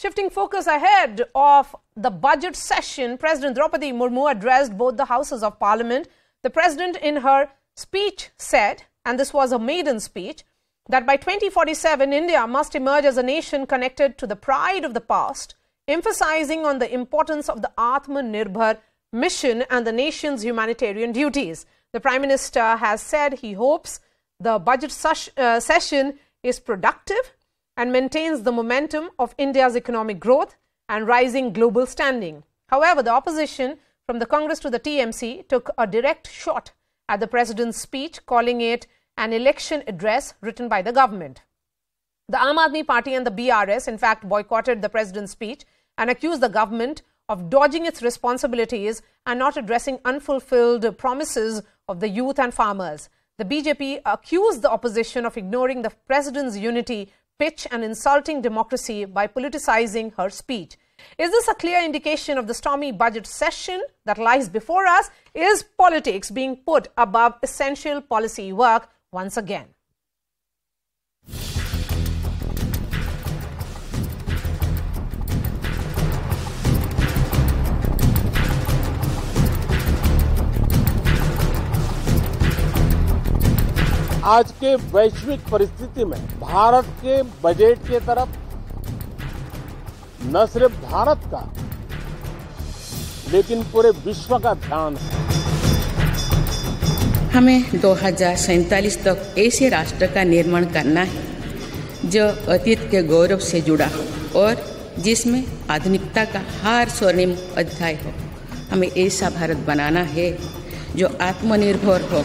Shifting focus ahead of the budget session, President Draupadi Murmu addressed both the houses of parliament. The president in her speech said, and this was a maiden speech, that by 2047, India must emerge as a nation connected to the pride of the past, emphasizing on the importance of the Atmanirbhar mission and the nation's humanitarian duties. The Prime Minister has said he hopes the budget session is productive and maintains the momentum of India's economic growth and rising global standing. However, the opposition from the Congress to the TMC took a direct shot at the president's speech, calling it an election address written by the government. The Aam Aadmi Party and the BRS, in fact, boycotted the president's speech and accused the government of dodging its responsibilities and not addressing unfulfilled promises of the youth and farmers. The BJP accused the opposition of ignoring the president's unity pitch and insulting democracy by politicizing her speech. Is this a clear indication of the stormy budget session that lies before us? Is politics being put above essential policy work once again? आज के वैश्विक परिस्थिति में भारत के budget के तरफ न सिर्फ भारत का लेकिन पूरे विश्व का ध्यान है। हमें 2047 तक ऐसे राष्ट्र का निर्माण करना है जो अतीत के गौरव से जुड़ा हो और जिसमें आधुनिकता का हर स्वर्णिम अध्याय हो। हमें ऐसा भारत बनाना है जो आत्मनिर्भर हो।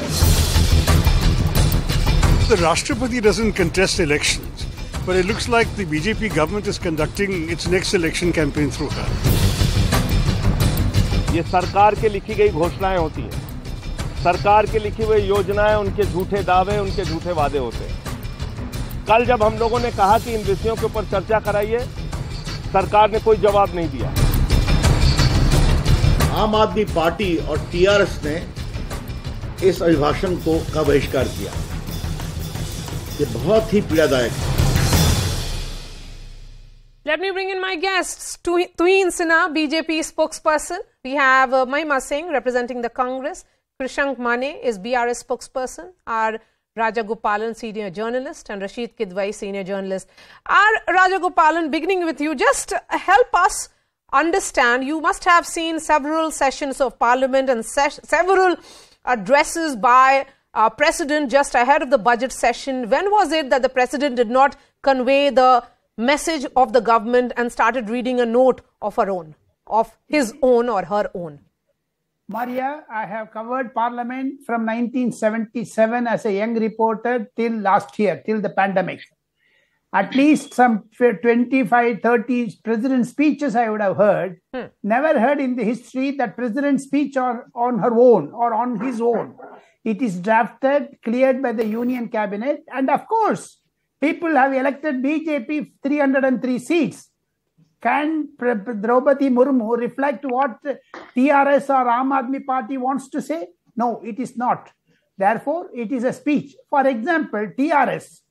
The Rashtrapati doesn't contest elections, but it looks like the BJP government is conducting its next election campaign through her. ये सरकार के लिखी गई घोषणाएं होती हैं, सरकार के लिखी हुई योजनाएं, उनके झूठे दावे, उनके झूठे वादे होते हैं। कल जब हम लोगों ने कहा कि इन विषयों के ऊपर चर्चा कराइए, सरकार ने कोई जवाब नहीं दिया। आम आदमी पार्टी और टीआरएस ने इस अभिभाषण का बहिष्कार किया। ये बहुत ही पीड़ादायक है। Let me bring in my guests. Tuhin Sinha, BJP spokesperson. We have Mahima Singh representing the Congress. Krishank Manne is BRS spokesperson. Our Rajagopalan, senior journalist, and Rasheed Kidwai, senior journalist. Our Rajagopalan, beginning with you, just help us understand. You must have seen several sessions of parliament and several addresses by President just ahead of the budget session. When was it that the President did not convey the message of the government and started reading a note of her own, of his own or her own? Maria, I have covered Parliament from 1977 as a young reporter till last year, till the pandemic. At least some 25, 30 president speeches I would have heard. Never heard in the history that president's speech on her own or on his own. It is drafted, cleared by the Union Cabinet. And of course, people have elected BJP 303 seats. Can Draupadi Murmu reflect what TRS or Aam Aadmi Party wants to say? No, it is not. Therefore, it is a speech. For example, TRS,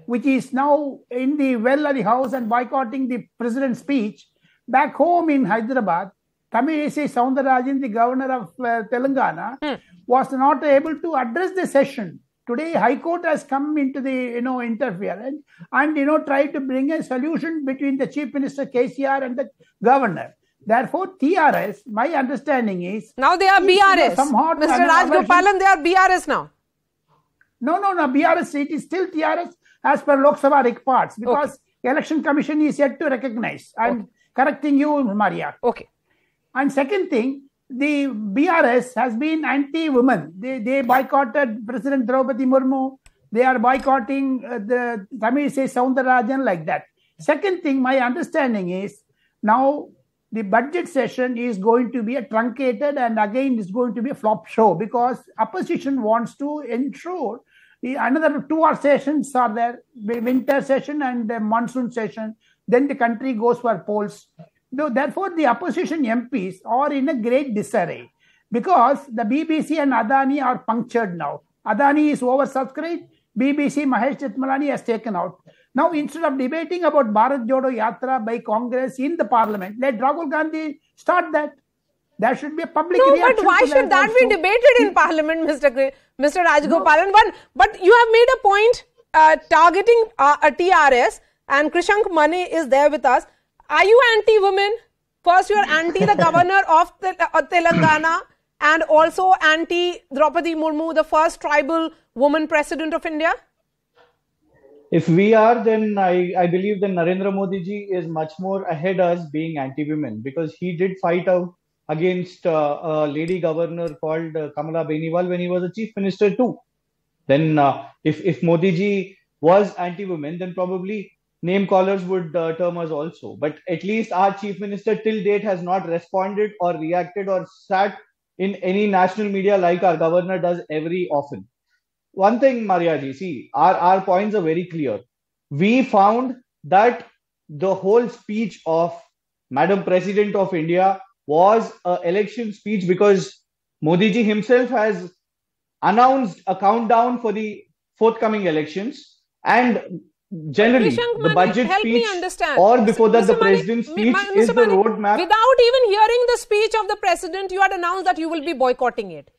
which is now in the well of the house and boycotting the president's speech, back home in Hyderabad, Tamilisi Soundarajan, the governor of Telangana, was not able to address the session. Today, High Court has come into the interference and tried to bring a solution between the Chief Minister KCR and the governor. Therefore, TRS, my understanding is now they are BRS. Mr. Rajagopalan, they are BRS now. No, BRS. It is still TRS as per Lok Sabha reports because Election Commission is yet to recognize. I'm correcting you, Maria. Okay. And second thing, the BRS has been anti-women. They boycotted President Draupadi Murmu. They are boycotting the Tamilisi Soundarajan like that. Second thing, my understanding is now the budget session is going to be a truncated and again is going to be a flop show because opposition wants to ensure another 2 hour sessions are there, winter session and the monsoon session. Then the country goes for polls. Therefore, the opposition MPs are in a great disarray because the BBC and Adani are punctured now. Adani is oversubscribed. BBC Mahesh Jethmalani has taken out. Now, instead of debating about Bharat Jodo Yatra by Congress in the parliament, let Rahul Gandhi start that. There should be a public reaction. No, but why should that be debated in parliament, Mr. Rajagopalan? But you have made a point targeting TRS, and Krishank Manne is there with us. Are you anti-women? First, you are anti the governor of Telangana, and also anti Draupadi Murmu, the first tribal woman president of India. If we are, then I believe that Narendra Modi ji is much more ahead us being anti-women, because he did fight out against a lady governor called Kamala Beniwal when he was a chief minister too. Then if Modi ji was anti-women, then probably name callers would term us also. But at least our chief minister till date has not responded or reacted or sat in any national media like our governor does every often. One thing, Maria ji, see, our points are very clear. We found that the whole speech of Madam President of India was an election speech, because Modi ji himself has announced a countdown for the forthcoming elections, and generally the budget speech or before that the president's speech is the roadmap. Without even hearing the speech of the president, you had announced that you will be boycotting it.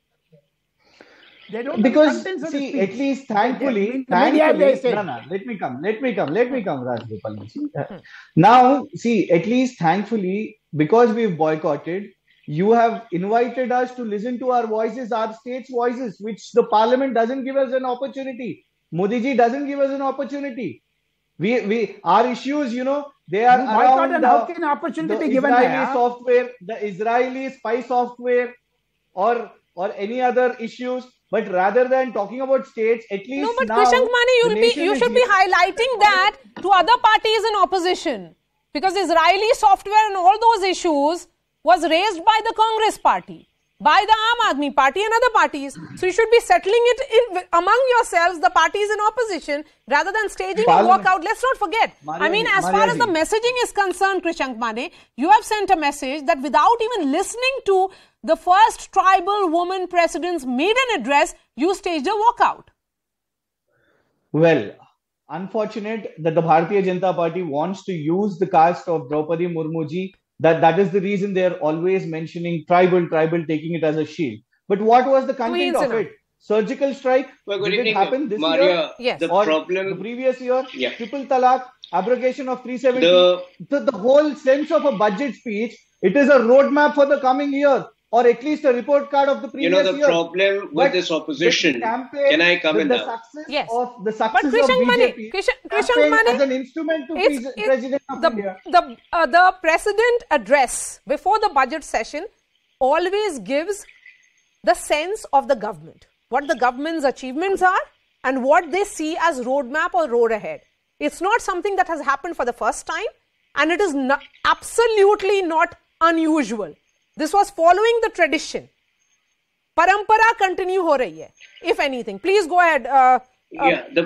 They don't because see, at least thankfully, let me come, Rajagopalan. Now, see, at least thankfully, because we've boycotted, you have invited us to listen to our voices, our state's voices, which the parliament doesn't give us an opportunity. Modi ji doesn't give us an opportunity. Our issues, they are around the Israeli software, the Israeli spy software, or any other issues. But rather than talking about states, at least no, but now, Krishank Manne, you should be highlighting that to other parties in opposition, because Israeli software and all those issues was raised by the Congress party, by the Aam Aadmi party and other parties. So you should be settling it among yourselves, the parties in opposition, rather than staging a walkout. Let's not forget. As far as the messaging is concerned, Krishank Manne, you have sent a message that without even listening to the first tribal woman president's maiden address, you staged a walkout. Well, unfortunate that the Bharatiya Janata Party wants to use the caste of Draupadi Murmu ji. That is the reason they are always mentioning tribal, taking it as a shield. But what was the content of it? Surgical strike? Did it happen this year? Yes. The previous year? Yeah. Triple talaq, abrogation of 370. The whole sense of a budget speech, it is a roadmap for the coming year, or at least a report card of the previous year. The problem with this opposition, can I come in now? Yes. The success of BJP Krishank Manne, as an instrument to President of India. The president address before the budget session always gives the sense of the government, what the government's achievements are and what they see as roadmap or road ahead. It's not something that has happened for the first time, and it is absolutely not unusual. This was following the tradition. Parampara continue ho rahi hai, if anything. Please go ahead. The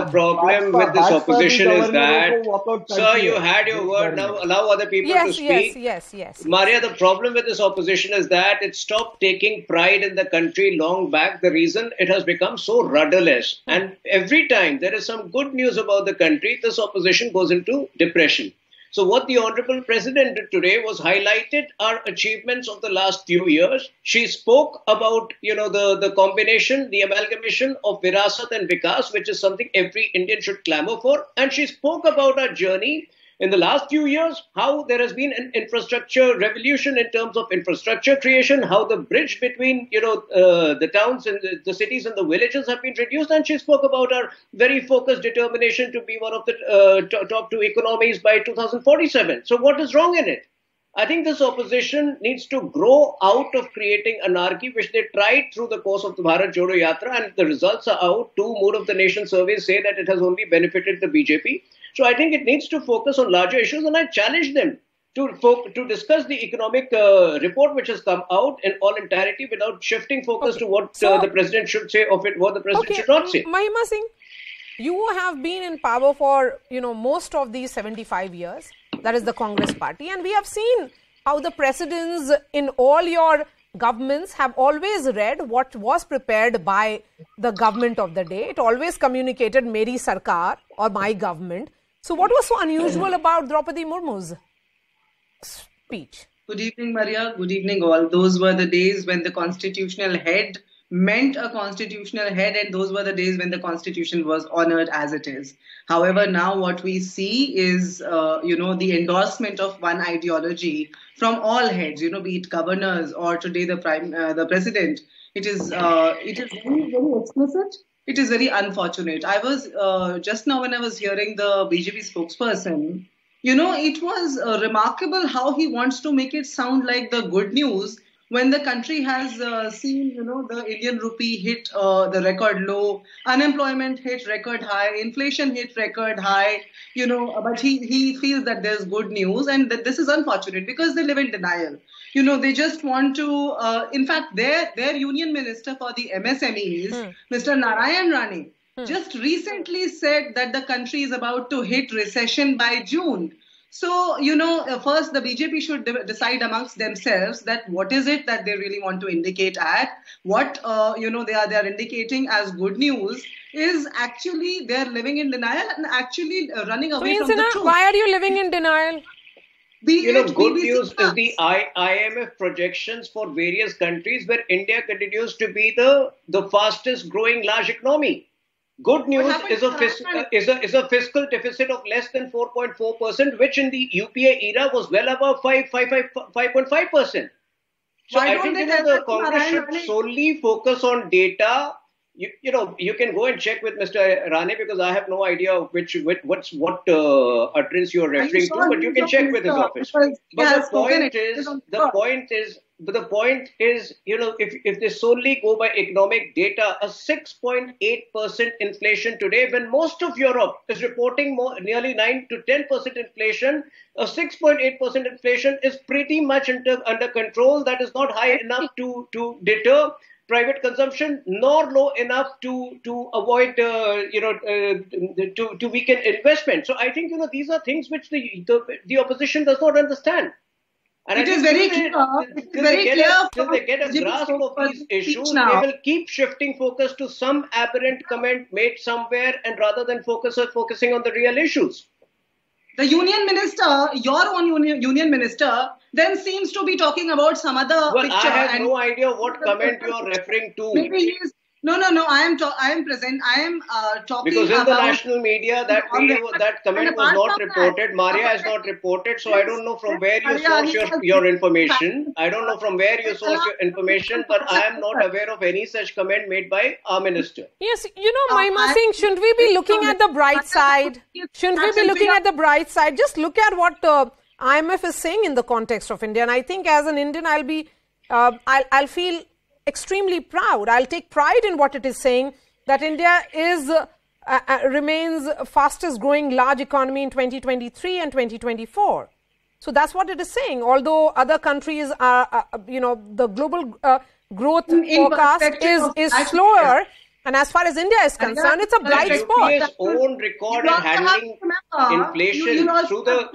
problem with this opposition is that, sir, you had your word, now allow other people to speak. Yes. Maria, the problem with this opposition is that it stopped taking pride in the country long back. The reason it has become so rudderless. And every time there is some good news about the country, this opposition goes into depression. So what the Honorable President did today was highlighted our achievements of the last few years. She spoke about, the combination, the amalgamation of Virasat and Vikas, which is something every Indian should clamor for. And she spoke about our journey in the last few years, how there has been an infrastructure revolution in terms of infrastructure creation, how the bridge between, the towns and the cities and the villages have been reduced. And she spoke about our very focused determination to be one of the top two economies by 2047. So what is wrong in it? I think this opposition needs to grow out of creating anarchy, which they tried through the course of the Bharat Jodo Yatra, and the results are out. 2 Mood of the Nation surveys say that it has only benefited the BJP. So I think it needs to focus on larger issues, and I challenge them to discuss the economic report which has come out in all entirety without shifting focus to what the president should say of it, what the president should not say. Mahima Singh, you have been in power for most of these 75 years. That is the Congress party, and we have seen how the precedents in all your governments have always read what was prepared by the government of the day. It always communicated Meri Sarkar or my government. So what was so unusual about Draupadi Murmu's speech? Good evening, Maria. Good evening, all. Those were the days when the constitutional head meant a constitutional head, and those were the days when the constitution was honored as it is. However, now what we see is, the endorsement of one ideology from all heads, be it governors or today the president. It is very, very explicit. It is very unfortunate. I was just now when I was hearing the BJP spokesperson, it was remarkable how he wants to make it sound like the good news when the country has seen, the Indian rupee hit the record low, unemployment hit record high, inflation hit record high, but he feels that there's good news, and that this is unfortunate because they live in denial. They just want to, in fact, their union minister for the MSMEs, Mr. Narayan Rane, just recently said that the country is about to hit recession by June. So, first the BJP should decide amongst themselves that what is it that they really want to indicate at. What, they are indicating as good news is actually they're living in denial and actually running away from the truth. Why are you living in denial? Good news is the IMF projections for various countries where India continues to be the fastest growing large economy. Good news is a fiscal deficit of less than 4.4%, which in the UPA era was well above 5.5%. So I think the Congress should solely focus on data. You can go and check with Mr. Rane because I have no idea what utterance you are referring to, but you can check with his office. But the point is, if they solely go by economic data, a 6.8% inflation today, when most of Europe is reporting nearly 9 to 10% inflation, a 6.8% inflation is pretty much under control. That is not high enough to deter private consumption, nor low enough to avoid, to weaken investment. So I think, these are things which the opposition does not understand. And it is very clear. Till they get a grasp of these issues, they will keep shifting focus to some aberrant comment made somewhere, and rather than focusing on the real issues. The union minister, your own union minister, then seems to be talking about some other picture. I have no idea what comment you are referring to. Maybe he is. No. I am present. I am talking because in about the national media that comment was not reported. Maria has not reported, so I don't know from where you source your information. I don't know from where you source your information, but I am not aware of any such comment made by our minister. Yes, Mahima Singh, shouldn't we be looking at the bright side? Shouldn't we be looking at the bright side? Just look at what IMF is saying in the context of India, and I think as an Indian, I'll feel extremely proud. I'll take pride in what it is saying, that India remains fastest growing large economy in 2023 and 2024. So that's what it is saying. Although other countries are, the global growth forecast is slower. And as far as India is concerned, it's a bright spot. UPA's own record in handling inflation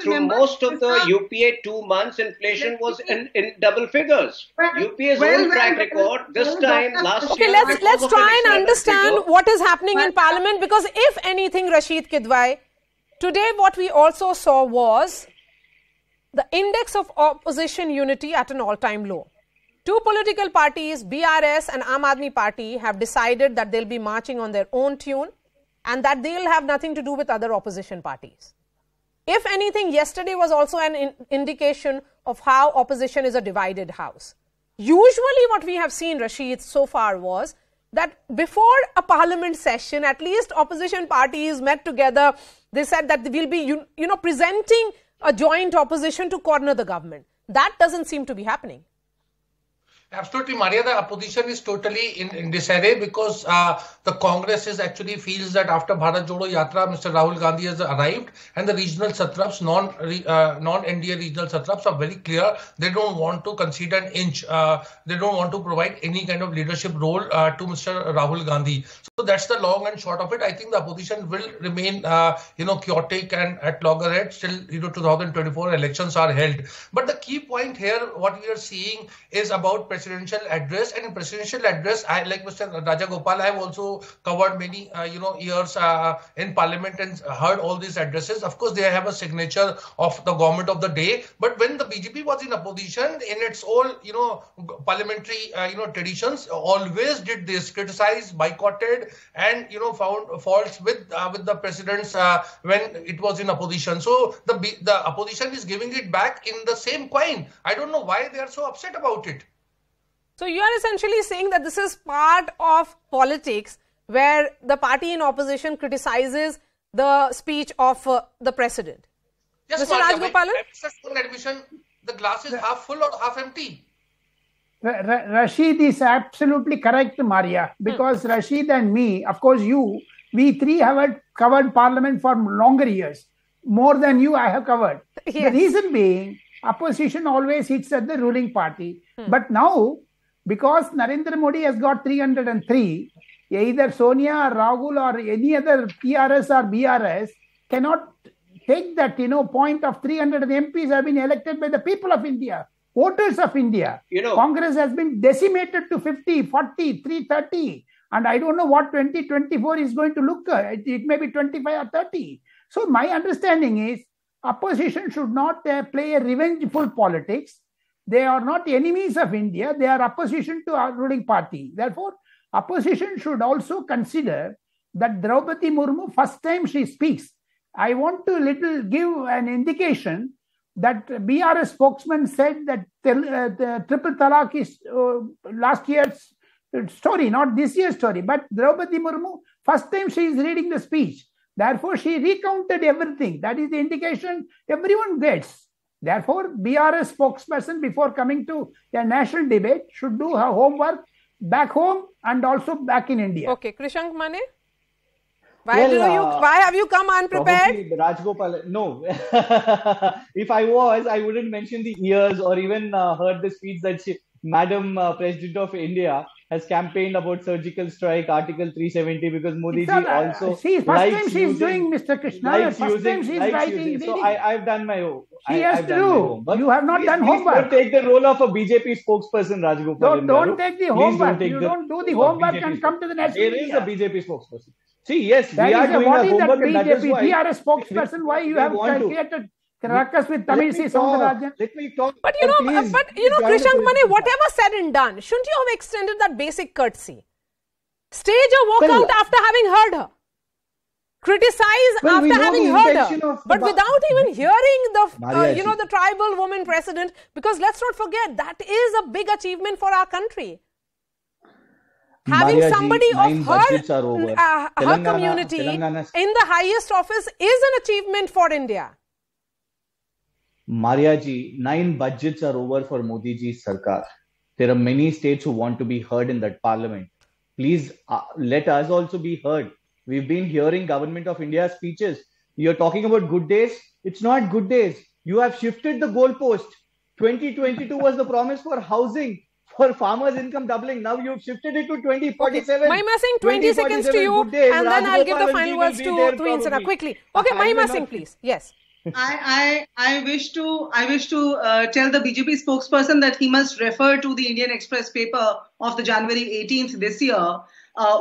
through most of the UPA 2 months, inflation was in double figures. UPA's own track record this time last year. Okay, let's try and understand what is happening in Parliament, because if anything, Rasheed Kidwai, today what we also saw was the index of opposition unity at an all-time low. Two political parties, BRS and Aam Aadmi Party, have decided that they'll be marching on their own tune and that they'll have nothing to do with other opposition parties. If anything, yesterday was also an indication of how opposition is a divided house. Usually what we have seen, Rasheed, so far was that before a parliament session, at least opposition parties met together. They said that we'll be, presenting a joint opposition to corner the government. That doesn't seem to be happening. Absolutely, Maria. The opposition is totally in disarray because the Congress actually feels that after Bharat Jodo Yatra, Mr. Rahul Gandhi has arrived, and the regional satraps, non-NDA regional satraps, are very clear. They don't want to concede an inch. They don't want to provide any kind of leadership role to Mr. Rahul Gandhi. So that's the long and short of it. I think the opposition will remain, chaotic and at loggerheads till 2024 elections are held. But the key point here, what we are seeing is about presidential address, and in presidential address, I, like Mr. Rajagopalan, I have also covered many years in parliament and heard all these addresses. Of course, they have a signature of the government of the day. But when the BJP was in opposition, in its all parliamentary traditions, always did this: criticize, boycotted, and found faults with the presidents when it was in opposition. So the opposition is giving it back in the same coin. I don't know why they are so upset about it. So you are essentially saying that this is part of politics, where the party in opposition criticizes the speech of the president. Yes, Mr. Rajagopalan? Admission, the glass is half full or half empty. Rasheed is absolutely correct, Maria, because Rasheed and me, of course we three have covered parliament for longer years. More than you I have covered. Yes. The reason being, opposition always hits at the ruling party. But now, because Narendra Modi has got 303, either Sonia or Rahul or any other TRS or BRS cannot take that point of 300 MPs have been elected by the people of India, voters of India. Congress has been decimated to 50, 40, 330. And I don't know what 2024 is going to look. It may be 25 or 30. So my understanding is opposition should not play a revengeful politics. They are not enemies of India. They are opposition to our ruling party. Therefore, opposition should also consider that Draupadi Murmu, first time she speaks, I want to give an indication that BRS spokesman said that the triple talaq is last year's story, not this year's story. But Draupadi Murmu, first time she is reading the speech. Therefore, she recounted everything. That is the indication everyone gets. Therefore, BRS spokesperson, before coming to a national debate, should do her homework back home and also back in India. Okay, Krishank Manne? Why have you come unprepared? Rajagopalan, no. If I was, I wouldn't mention the years or even heard the speech that Madam President of India has campaigned about surgical strike, Article 370, because Modi ji also first time she is doing, Mr. Krishna, first time she is writing. So I've done my own. She has to do. You have not done homework. Don't take the role of a BJP spokesperson, Rajagopalan. Don't take the homework. You don't do the homework and come to the national media. There is a BJP spokesperson. See, yes, we are doing our homework, and that is why BRS spokesperson, why you have created ruckus with Tamil C. Soundarajan. Let me talk. But Krishank Manne, whatever said and done, shouldn't you have extended that basic courtesy? Stage a walkout after having heard her. Criticize after having heard her. But without even hearing the tribal woman president, because let's not forget, that is a big achievement for our country. Having somebody of her community in the highest office is an achievement for India. Maria ji, 9 budgets are over for Modi ji's Sarkar. There are many states who want to be heard in that parliament. Please let us also be heard. We've been hearing Government of India speeches. You're talking about good days. It's not good days. You have shifted the goalpost. 2022 was the promise for housing, for farmers' income doubling. Now you've shifted it to 2047. Okay. Mahima Singh, 20 seconds to you, and then I'll give the final words to Tuhin quickly. Okay, Mahima Singh, please. Yes. I wish to tell the BJP spokesperson that he must refer to the Indian Express paper of the January 18th this year,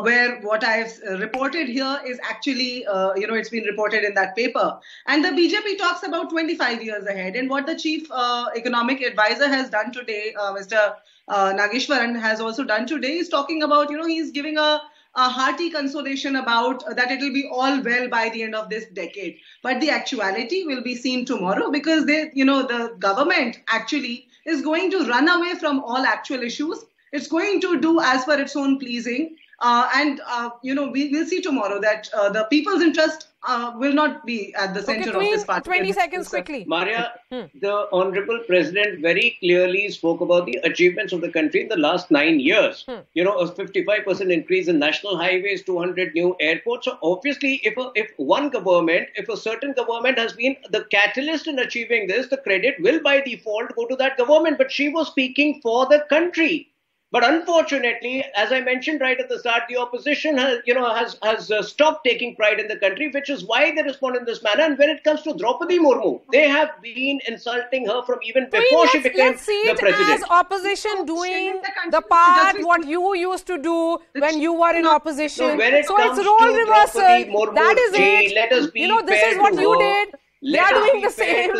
where what I've reported here is actually, it's been reported in that paper. And the BJP talks about 25 years ahead. And what the chief economic advisor has done today, Mr. Nageshwaran has also done today, is talking about, he's giving a hearty consolation about that it will be all well by the end of this decade. But the actuality will be seen tomorrow, because the government actually is going to run away from all actual issues. It's going to do as per its own pleasing. We will see tomorrow that the people's interest will not be at the center of this party. 20 seconds quickly. Maria, the Honorable President very clearly spoke about the achievements of the country in the last 9 years. A 55% increase in national highways, 200 new airports. So obviously, if a certain government has been the catalyst in achieving this, the credit will by default go to that government. But she was speaking for the country. But unfortunately, as I mentioned right at the start, the opposition has stopped taking pride in the country, which is why they respond in this manner. And when it comes to Draupadi Murmu, they have been insulting her from even before she became the president. As opposition doing the part what you used to do when you were in opposition. So when it comes it's role to reversal. Draupadi Murmu, That is it. Let us be this fair is what to you her. did. They are doing the same,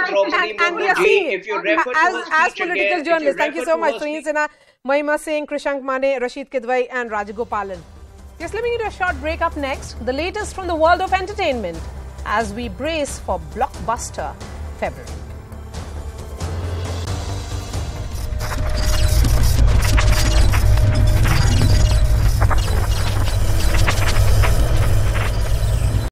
and we are seeing it. If you refer to as political journalists. Thank you so much, Tuhin, Sinha, Mahima Singh, Krishank Manne, Rasheed Kidwai, and Rajagopalan. Yes, let me get a short break. Up next, the latest from the world of entertainment as we brace for blockbuster February.